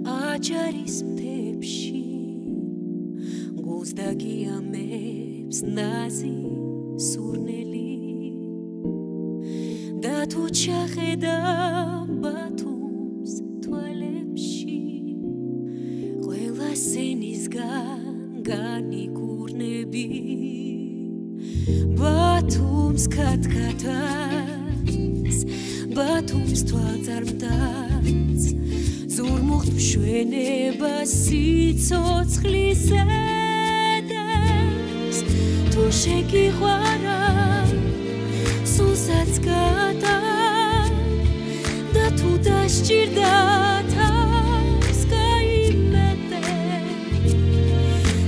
აჯარის მთებში გულს დაგიამებს ნაზი სურნელი და თუ ჩახედავ ბათუმს თვალებში ყველა სენისგან განიკურნები ბათუმს ქათქათას ბათუმს თვალწარმტაც ზურმუხტ მშვენება სიცოცხლის ედებს თუ შეგიყვარა სულსაც გადარ და თუ დასჭირდა თავს გაიმეტე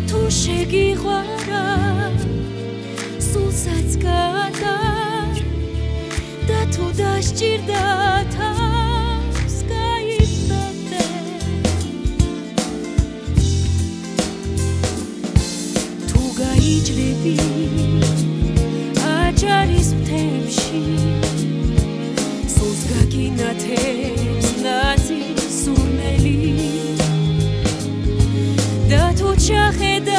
თუ შეგიყვარა სულსაც გადარ და თუ დასჭირდა თავს გაიმეტე თუ გაიჭრები აჯარის მთებში სულს გაგინათებს ნაზი სურნელი და თუ ჩახედა